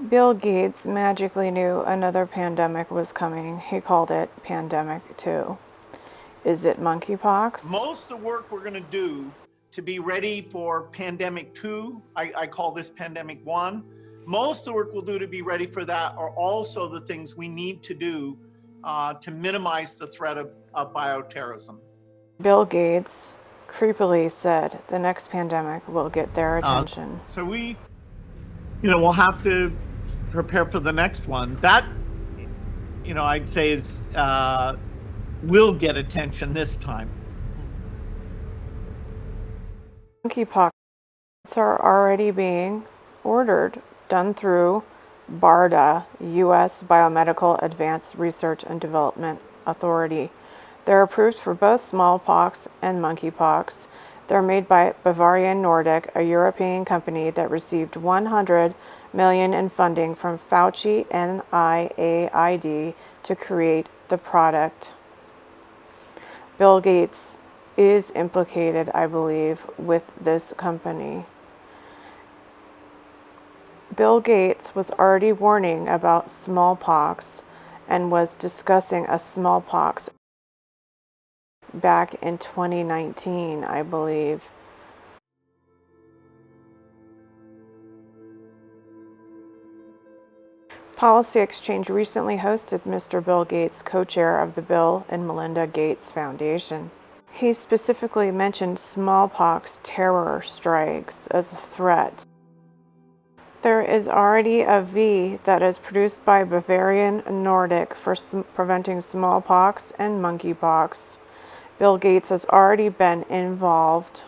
Bill Gates magically knew another pandemic was coming. He called it Pandemic 2. Is it monkeypox? Most of the work we're going to do to be ready for Pandemic 2, I call this Pandemic 1, most of the work we'll do to be ready for that are also the things we need to do to minimize the threat of bioterrorism. Bill Gates creepily said the next pandemic will get their attention. So we'll have to prepare for the next one. That, I'd say is will get attention this time. Monkeypox are already being ordered, done through BARDA, U.S. Biomedical Advanced Research and Development Authority. They're approved for both smallpox and monkeypox. They're made by Bavarian Nordic, a European company that received $100 million in funding from Fauci NIAID to create the product. Bill Gates is implicated, I believe, with this company. Bill Gates was already warning about smallpox and was discussing a smallpox back in 2019, I believe. Policy Exchange recently hosted Mr. Bill Gates, co-chair of the Bill and Melinda Gates Foundation. He specifically mentioned smallpox terror strikes as a threat. There is already a V that is produced by Bavarian Nordic for preventing smallpox and monkeypox. Bill Gates has already been involved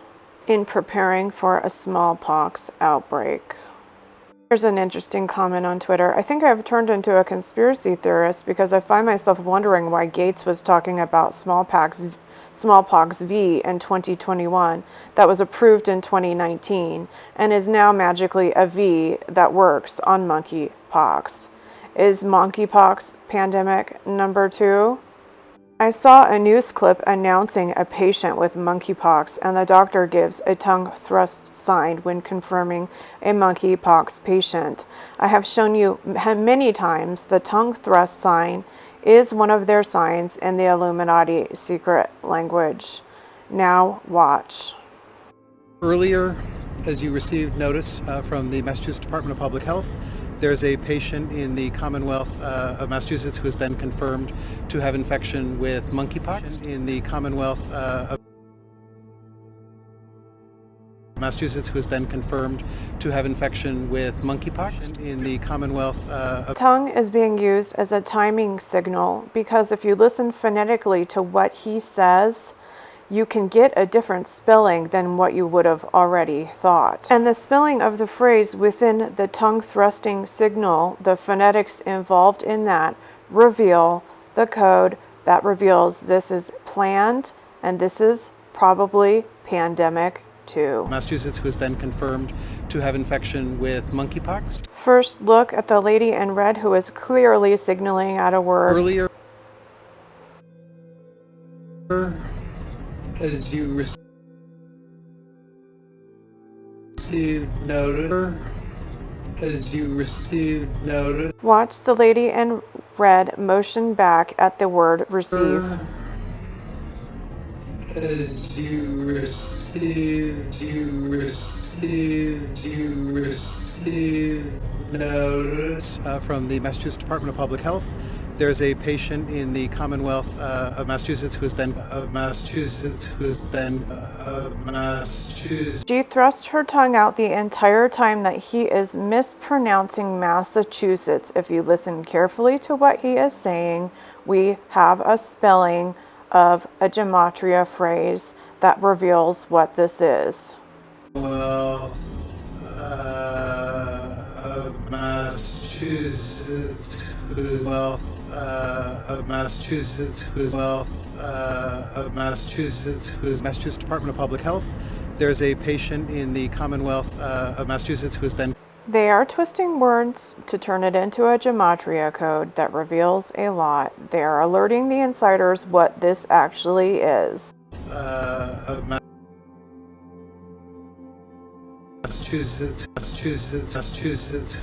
in preparing for a smallpox outbreak. Here's an interesting comment on Twitter. I think I've turned into a conspiracy theorist because I find myself wondering why Gates was talking about smallpox V in 2021 that was approved in 2019 and is now magically a V that works on monkeypox. Is monkeypox pandemic number 2? I saw a news clip announcing a patient with monkeypox, and the doctor gives a tongue thrust sign when confirming a monkeypox patient. I have shown you many times the tongue thrust sign is one of their signs in the Illuminati secret language. Now watch. Earlier, as you received notice from the Massachusetts Department of Public Health, there's a patient in the Commonwealth of Massachusetts who has been confirmed to have infection with monkeypox. In the Commonwealth of Massachusetts who has been confirmed to have infection with monkeypox. In the Commonwealth of Tongue is being used as a timing signal because if you listen phonetically to what he says, you can get a different spelling than what you would have already thought. And the spelling of the phrase within the tongue thrusting signal, the phonetics involved in that, reveal the code that reveals this is planned and this is probably pandemic 2. Massachusetts who has been confirmed to have infection with monkeypox. First, look at the lady in red who is clearly signaling out a word. Earlier, as you received notice, Watch the lady in red motion back at the word receive. As you received notice from the Massachusetts Department of Public Health. There's a patient in the Commonwealth of Massachusetts who has been She thrusts her tongue out the entire time that he is mispronouncing Massachusetts. If you listen carefully to what he is saying, we have a spelling of a gematria phrase that reveals what this is. Of Massachusetts, whose wealth of Massachusetts, whose wealth of Massachusetts, whose Massachusetts Department of Public Health. There's a patient in the Commonwealth of Massachusetts who has been. They are twisting words to turn it into a gematria code that reveals a lot. They are alerting the insiders what this actually is. Of Massachusetts,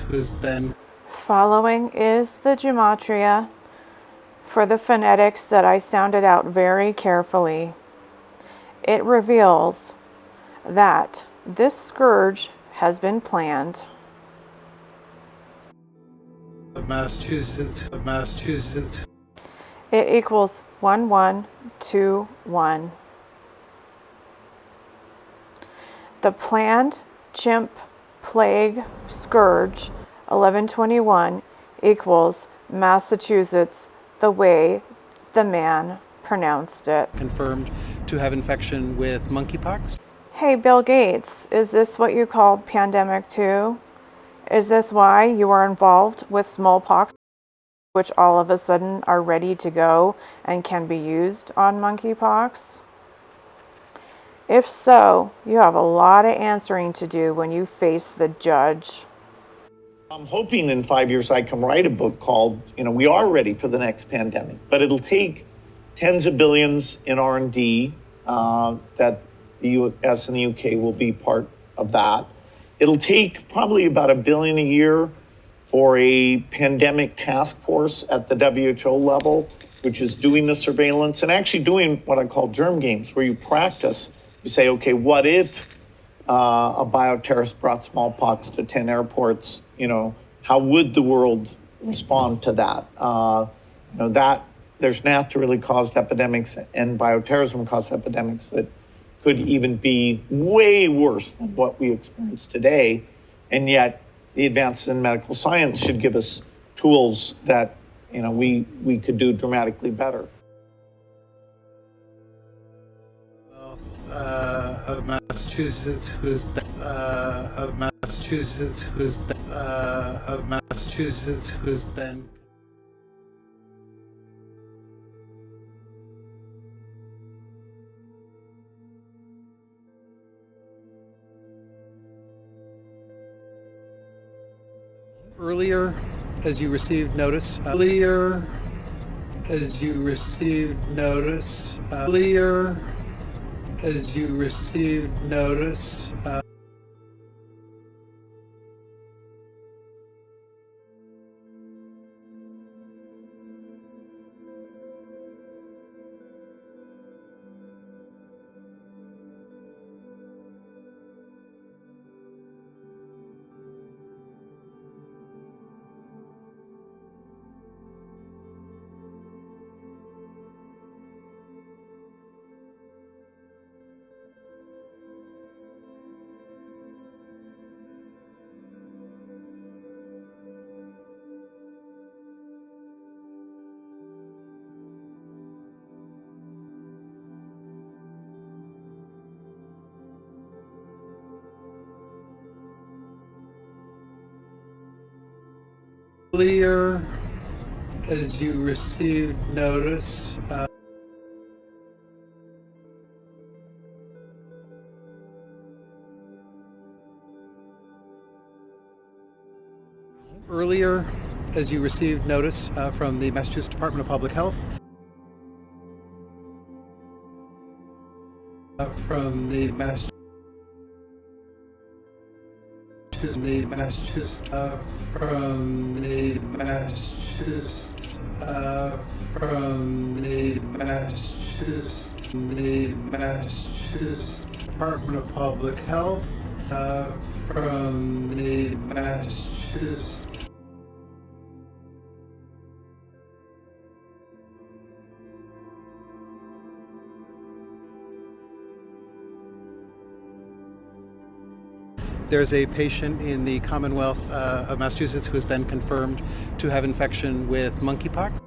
who's been. following is the gematria for the phonetics that I sounded out very carefully. It reveals that this scourge has been planned. Massachusetts. It equals 1121. The planned chimp plague scourge 1121 equals Massachusetts the way the man pronounced it. Confirmed to have infection with monkeypox. Hey, Bill Gates, is this what you called pandemic 2? Is this why you are involved with smallpox, which all of a sudden are ready to go and can be used on monkeypox? If so, you have a lot of answering to do when you face the judge. I'm hoping in 5 years I can write a book called, We Are Ready for the Next Pandemic. But it'll take tens of billions in R&D that the US and the UK will be part of that. It'll take probably about $1 billion a year for a pandemic task force at the WHO level, which is doing the surveillance and actually doing what I call germ games, where you practice. You say, okay, what if a bioterrorist brought smallpox to 10 airports? How would the world respond to that? That there's naturally caused epidemics and bioterrorism caused epidemics that could even be way worse than what we experience today. And yet the advances in medical science should give us tools that, we could do dramatically better. Of Massachusetts, who's been earlier, as you received notice. Earlier, as you received notice. Earlier, as you received notice from the Massachusetts Department of Public Health, from the Massachusetts Department of Public Health, from the Massachusetts. There's a patient in the Commonwealth of Massachusetts who has been confirmed to have infection with monkeypox.